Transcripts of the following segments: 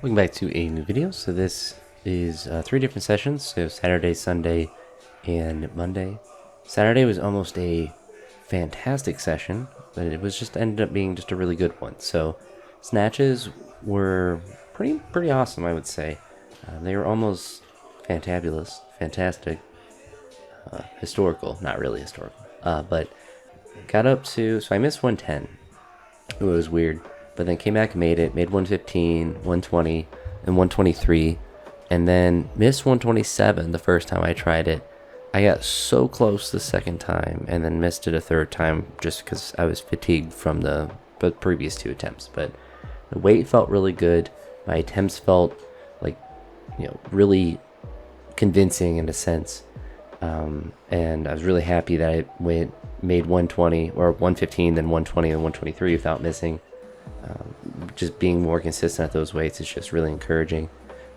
Welcome back to a new video. So this is 3 different sessions, so Saturday, Sunday, and Monday. Saturday was almost a fantastic session, but it was just ended up being just a really good one. So snatches were pretty awesome, I would say. They were almost fantabulous, fantastic, historical, not really historical, but got up to, so I missed 110. It was weird. But then came back and made 115, 120, and 123, and then missed 127 the first time I tried it. I got so close the second time, and then missed it a third time just because I was fatigued from the previous 2 attempts. But the weight felt really good. My attempts felt like, really convincing in a sense. And I was really happy that I made 120 or 115, then 120, and 123 without missing. Just being more consistent at those weights is just really encouraging.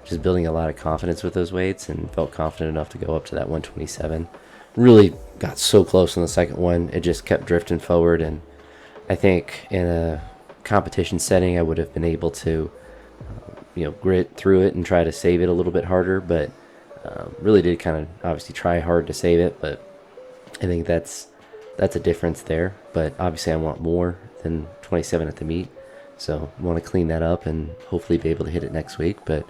Just building a lot of confidence with those weights, and felt confident enough to go up to that 127. Really got so close on the second one, it just kept drifting forward. And I think in a competition setting I would have been able to grit through it and try to save it a little bit harder, but really did kind of obviously try hard to save it. But I think that's a difference there. But obviously I want more than 27 at the meet, so I want to clean that up and hopefully be able to hit it next week. But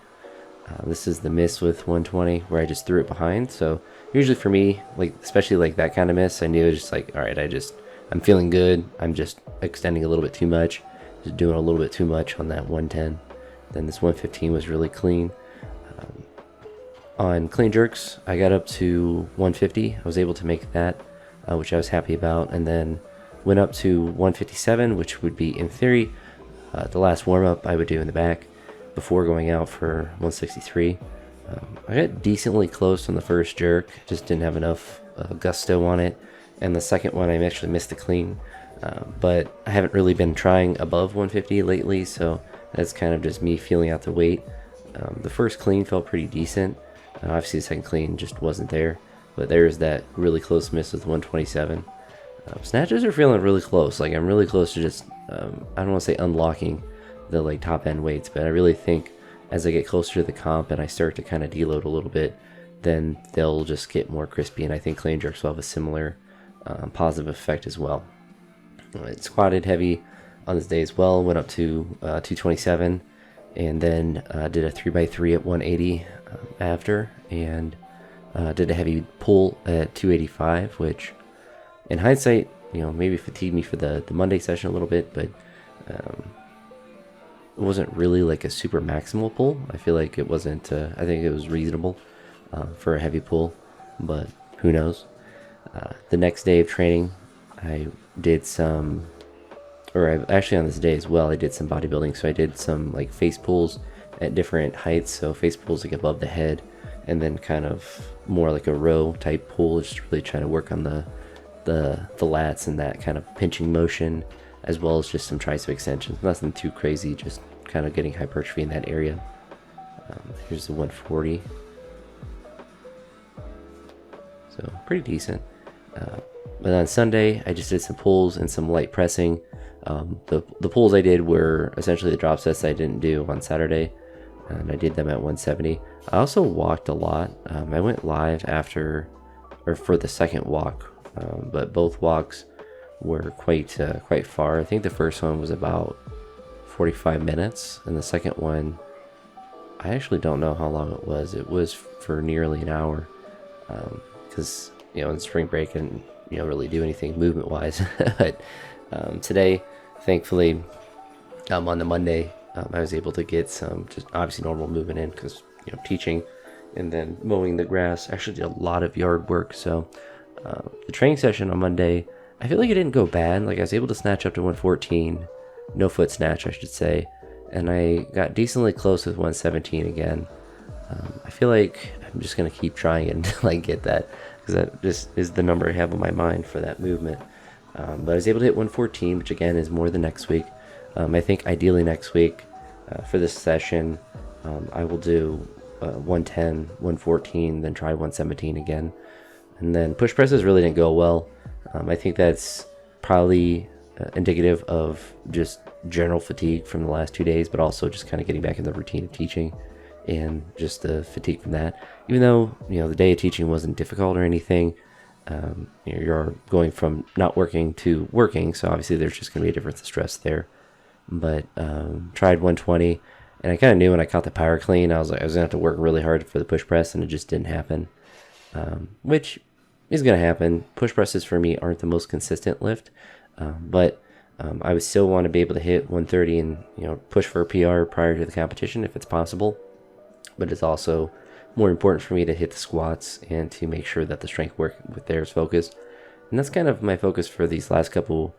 this is the miss with 120 where I just threw it behind. So usually for me, especially like that kind of miss, I knew it was just like, all right, I'm feeling good. I'm just extending a little bit too much, just doing a little bit too much on that 110. Then this 115 was really clean. On clean jerks, I got up to 150. I was able to make that, which I was happy about, and then went up to 157, which would be, in theory, the last warm-up I would do in the back before going out for 163. I got decently close on the first jerk, just didn't have enough gusto on it, and the second one I actually missed the clean. But I haven't really been trying above 150 lately, so that's kind of just me feeling out the weight. The first clean felt pretty decent. Obviously the second clean just wasn't there, but there's that really close miss with 127. Snatches are feeling really close. I'm really close to just, I don't want to say unlocking the top end weights, but I really think as I get closer to the comp and I start to kind of deload a little bit, then they'll just get more crispy, and I think clean jerks will have a similar positive effect as well. It squatted heavy on this day as well, went up to 227, and then did a 3x3 at 180 after, and did a heavy pull at 285, which in hindsight, maybe fatigued me for the Monday session a little bit, but it wasn't really like a super maximal pull. I feel like it wasn't, I think it was reasonable for a heavy pull, but who knows. The next day of training, I did some, actually on this day as well, I did some bodybuilding. So I did some face pulls at different heights. So face pulls above the head, and then kind of more like a row type pull, just really trying to work on the lats and that kind of pinching motion, as well as just some tricep extensions. Nothing too crazy, just kind of getting hypertrophy in that area. Here's the 140. So pretty decent. But on Sunday, I just did some pulls and some light pressing. The pulls I did were essentially the drop sets I didn't do on Saturday, and I did them at 170. I also walked a lot. I went live for the second walk, but both walks were quite far. I think the first one was about 45 minutes, and the second one, I actually don't know how long it was. It was for nearly an hour, because in spring break I didn't really do anything movement wise. But today, thankfully, on the Monday, I was able to get some just obviously normal movement in, because teaching and then mowing the grass. Actually did a lot of yard work. So the training session on Monday, I feel like it didn't go bad. I was able to snatch up to 114, no foot snatch I should say, and I got decently close with 117 again. I feel like I'm just gonna keep trying and get that, because that just is the number I have on my mind for that movement. But I was able to hit 114, which again is more than next week. I think ideally next week, for this session, I will do 110, 114, then try 117 again. And then push presses really didn't go well. I think that's probably indicative of just general fatigue from the last 2 days, but also just kind of getting back in the routine of teaching and just the fatigue from that. Even though, the day of teaching wasn't difficult or anything, you're going from not working to working, so obviously there's just going to be a difference of stress there. But tried 120, and I kind of knew when I caught the power clean, I was like, I was going to have to work really hard for the push press, and it just didn't happen, which is going to happen. Push presses for me aren't the most consistent lift, but I would still want to be able to hit 130 and push for a PR prior to the competition if it's possible. But it's also more important for me to hit the squats and to make sure that the strength work with there is focused. And that's kind of my focus for these last couple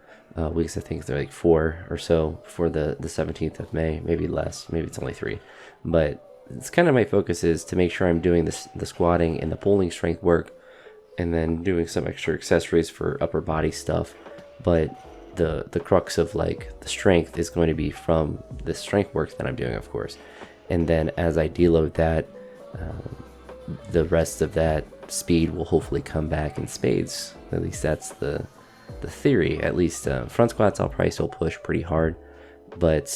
weeks. I think they're like 4 or so for the 17th of May, maybe less, maybe it's only 3. But it's kind of my focus is to make sure I'm doing the squatting and the pulling strength work, and then doing some extra accessories for upper body stuff. But the crux of like the strength is going to be from the strength work that I'm doing, of course. And then as I deload that, the rest of that speed will hopefully come back in spades. At least that's the theory. At least front squats I'll probably still push pretty hard. But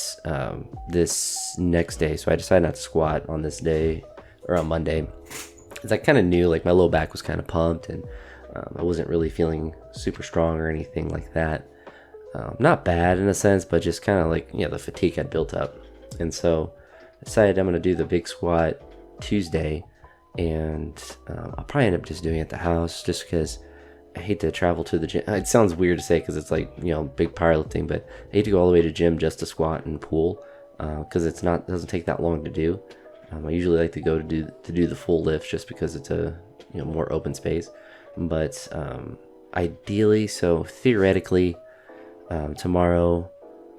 this next day, so I decided not to squat on this day, or on Monday, because I kind of knew like my low back was kind of pumped, and I wasn't really feeling super strong or anything like that. Not bad in a sense, but just kind of like, the fatigue had built up. And so I decided I'm going to do the big squat Tuesday, and I'll probably end up just doing it at the house, just because I hate to travel to the gym. It sounds weird to say because it's like, big powerlifting, but I hate to go all the way to gym just to squat and pull, because it doesn't take that long to do. I usually like to go to do the full lift just because it's a more open space. But ideally, so theoretically, tomorrow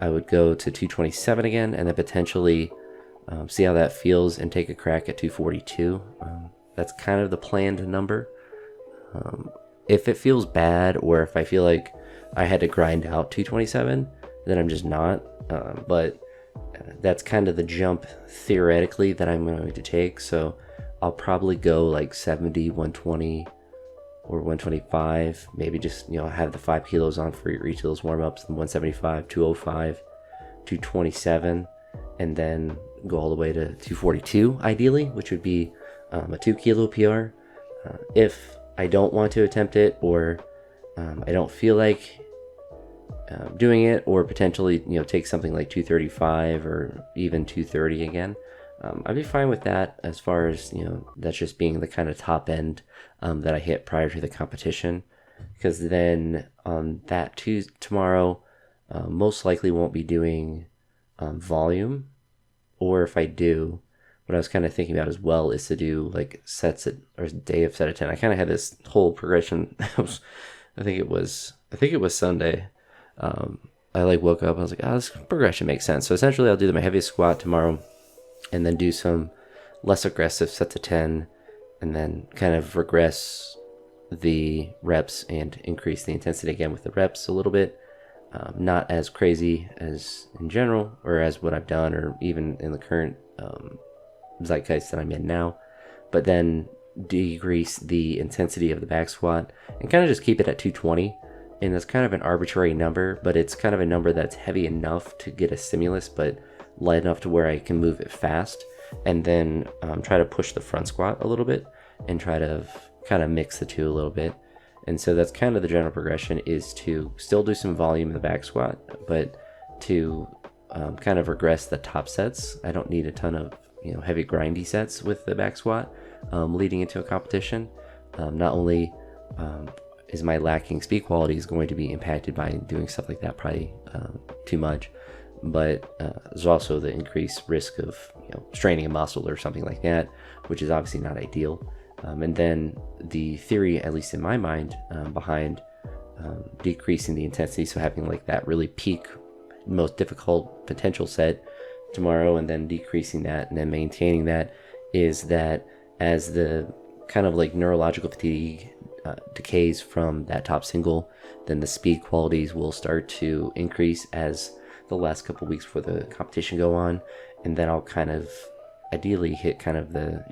I would go to 227 again, and then potentially see how that feels and take a crack at 242. That's kind of the planned number. If it feels bad, or if I feel like I had to grind out 227, then I'm just not. But that's kind of the jump theoretically that I'm going to take. So I'll probably go like 70, 120, or 125. Maybe just, have the 5 kilos on for each of those warm-ups, and 175, 205, 227, and then go all the way to 242 ideally, which would be a 2 kilo PR. If I don't want to attempt it, or I don't feel like doing it, or potentially take something like 235 or even 230 again, I'd be fine with that, as far as that's just being the kind of top end that I hit prior to the competition. Because then on that tomorrow, most likely won't be doing volume, or if I do, what I was kind of thinking about as well is to do like or day of set of 10. I kind of had this whole progression. I think it was Sunday. I like woke up, I was like, this progression makes sense. So essentially I'll do my heaviest squat tomorrow, and then do some less aggressive sets of 10, and then kind of regress the reps and increase the intensity again with the reps a little bit. Not as crazy as in general, or as what I've done, or even in the current zeitgeist that I'm in now, but then decrease the intensity of the back squat and kind of just keep it at 220. And that's kind of an arbitrary number, but it's kind of a number that's heavy enough to get a stimulus, but light enough to where I can move it fast. And then try to push the front squat a little bit, and try to kind of mix the two a little bit. And so that's kind of the general progression, is to still do some volume in the back squat, but to kind of regress the top sets. I don't need a ton of heavy grindy sets with the back squat leading into a competition. Not only is my lacking speed quality is going to be impacted by doing stuff like that, probably too much, but there's also the increased risk of straining a muscle or something like that, which is obviously not ideal. And then the theory, at least in my mind, behind decreasing the intensity, so having like that really peak, most difficult potential set tomorrow, and then decreasing that and then maintaining that, is that as the kind of like neurological fatigue decays from that top single, then the speed qualities will start to increase as the last couple weeks before the competition go on, and then I'll kind of ideally hit kind of the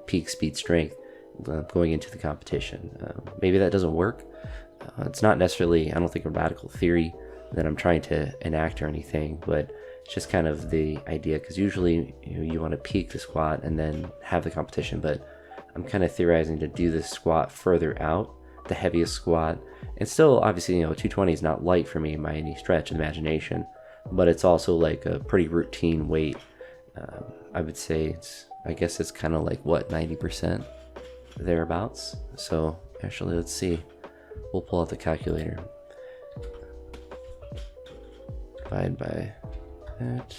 peak speed strength going into the competition. Maybe that doesn't work. It's not necessarily, I don't think, a radical theory, that I'm trying to enact or anything, but it's just kind of the idea, because usually you want to peak the squat and then have the competition, but I'm kind of theorizing to do the squat further out, the heaviest squat. And still, obviously, 220 is not light for me by any stretch of the imagination, but it's also like a pretty routine weight. I would say I guess it's kind of like, what, 90% thereabouts. So actually, let's see. We'll pull out the calculator. Divide by that.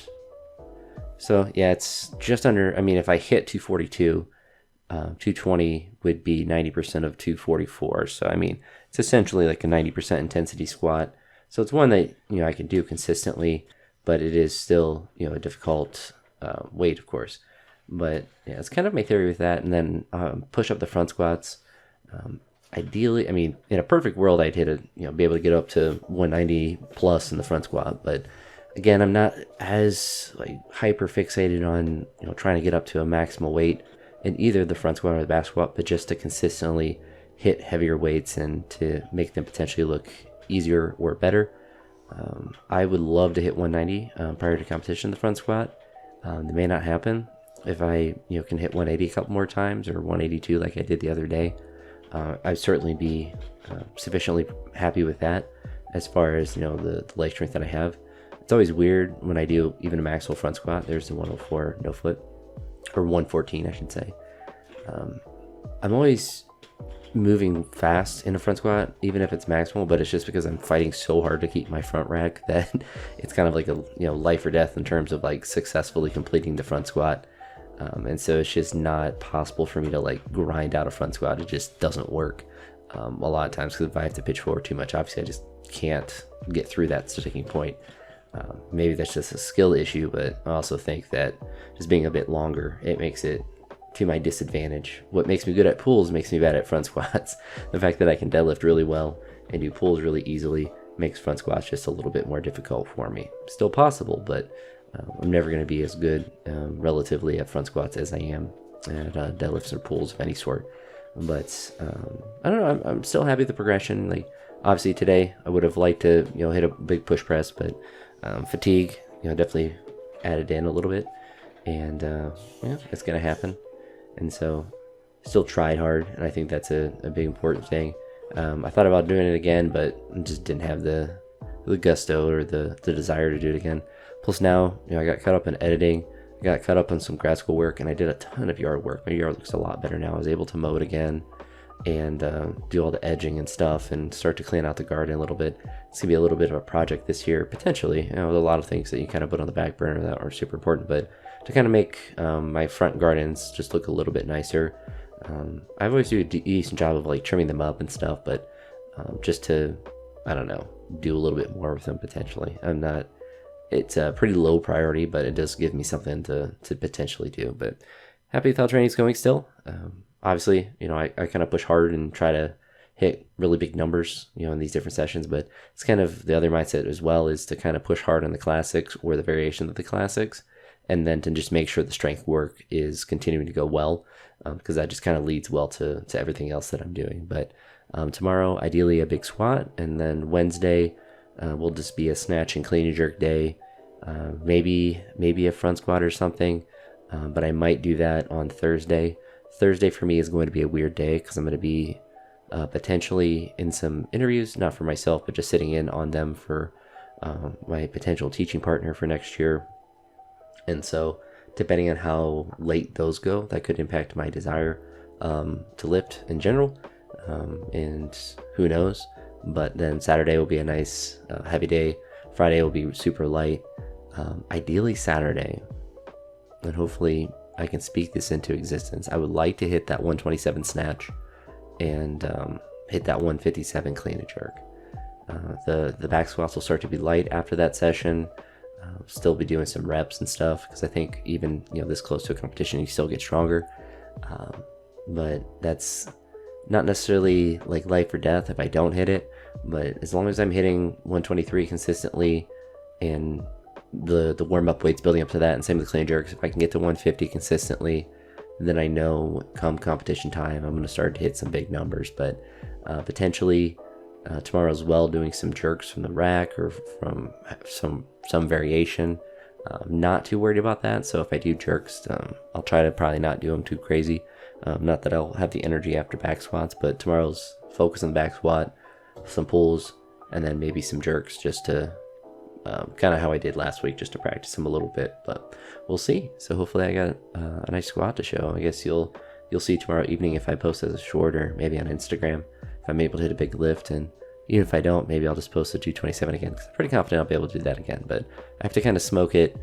So yeah, it's just under, if I hit 242, 220 would be 90% of 244. So it's essentially like a 90% intensity squat. So it's one that I can do consistently, but it is still a difficult weight, of course. But yeah, it's kind of my theory with that. And then push up the front squats. Ideally, in a perfect world, I'd hit be able to get up to 190 plus in the front squat. But again, I'm not as hyper fixated on trying to get up to a maximal weight in either the front squat or the back squat, but just to consistently hit heavier weights and to make them potentially look easier or better. I would love to hit 190 prior to competition in the front squat. It may not happen. If I can hit 180 a couple more times, or 182 like I did the other day, I'd certainly be sufficiently happy with that. As far as the leg strength that I have, it's always weird when I do even a maximal front squat. There's the 104 no foot, or 114 I should say. I'm always moving fast in a front squat, even if it's maximal, but it's just because I'm fighting so hard to keep my front rack that it's kind of like a life or death in terms of successfully completing the front squat. And so it's just not possible for me to grind out a front squat. It just doesn't work a lot of times, because if I have to pitch forward too much, obviously I just can't get through that sticking point. Maybe that's just a skill issue, but I also think that just being a bit longer, it makes it to my disadvantage. What makes me good at pulls makes me bad at front squats. The fact that I can deadlift really well and do pulls really easily makes front squats just a little bit more difficult for me. Still possible, but I'm never going to be as good relatively at front squats as I am at deadlifts or pulls of any sort. But I don't know, I'm still happy with the progression. Obviously today I would have liked to hit a big push press, but fatigue definitely added in a little bit, and it's going to happen. And so still tried hard, and I think that's a big important thing. I thought about doing it again, but just didn't have the gusto or the desire to do it again. Plus now, I got caught up in editing, I got caught up on some grad school work, and I did a ton of yard work. My yard looks a lot better now. I was able to mow it again and do all the edging and stuff and start to clean out the garden a little bit. It's gonna be a little bit of a project this year, potentially. With a lot of things that you kind of put on the back burner that are super important, but to kind of make my front gardens just look a little bit nicer. I've always do a decent job of trimming them up and stuff, but just to, I don't know, do a little bit more with them potentially. It's a pretty low priority, but it does give me something to potentially do. But happy with how training's going still. Obviously, I kind of push hard and try to hit really big numbers, in these different sessions, but it's kind of the other mindset as well, is to kind of push hard on the classics or the variation of the classics, and then to just make sure the strength work is continuing to go well, because that just kind of leads well to everything else that I'm doing. But tomorrow, ideally a big squat, and then Wednesday will just be a snatch and clean and jerk day, maybe a front squat or something, but I might do that on Thursday. Thursday for me is going to be a weird day, because I'm going to be potentially in some interviews, not for myself, but just sitting in on them for my potential teaching partner for next year. And so depending on how late those go, that could impact my desire to lift in general, and who knows. But then Saturday will be a nice heavy day. Friday will be super light. Ideally Saturday, and hopefully I can speak this into existence, I would like to hit that 127 snatch and hit that 157 clean and jerk. The back squats will start to be light after that session. Still be doing some reps and stuff, because I think even this close to a competition, you still get stronger. But that's not necessarily life or death if I don't hit it. But as long as I'm hitting 123 consistently, and the warm-up weight's building up to that, and same with the clean jerks, if I can get to 150 consistently, then I know come competition time I'm going to start to hit some big numbers. But potentially tomorrow as well, doing some jerks from the rack or from some variation. Not too worried about that. So if I do jerks, I'll try to probably not do them too crazy. Not that I'll have the energy after back squats, but tomorrow's focus on the back squat, some pulls, and then maybe some jerks just to kind of how I did last week, just to practice them a little bit. But we'll see. So hopefully I got a nice squat to show. I guess you'll see tomorrow evening if I post as a short, or maybe on Instagram if I'm able to hit a big lift. And even if I don't, maybe I'll just post the 227 again, because I'm pretty confident I'll be able to do that again. But I have to kind of smoke it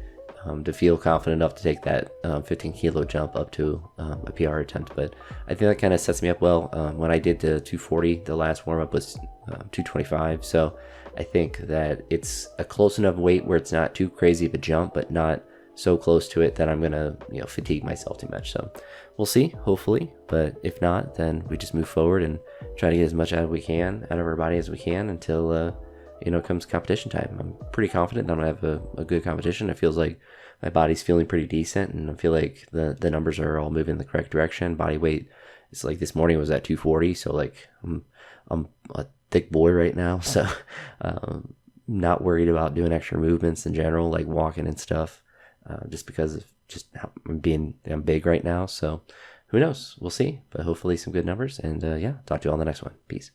to feel confident enough to take that 15 kilo jump up to a PR attempt. But I think that kind of sets me up well. When I did the 240, the last warm up was 225. So I think that it's a close enough weight where it's not too crazy of a jump, but not so close to it that I'm gonna fatigue myself too much. So we'll see, hopefully. But if not, then we just move forward and try to get as much out of our body as we can until comes competition time. I'm pretty confident that I'm gonna have a good competition. It feels like my body's feeling pretty decent, and I feel like the numbers are all moving in the correct direction. Body weight is like this morning was at 240, so like I'm a thick boy right now, so not worried about doing extra movements in general, like walking and stuff. Just because of just how I'm big right now. So who knows? We'll see. But hopefully some good numbers. And talk to you all on the next one. Peace.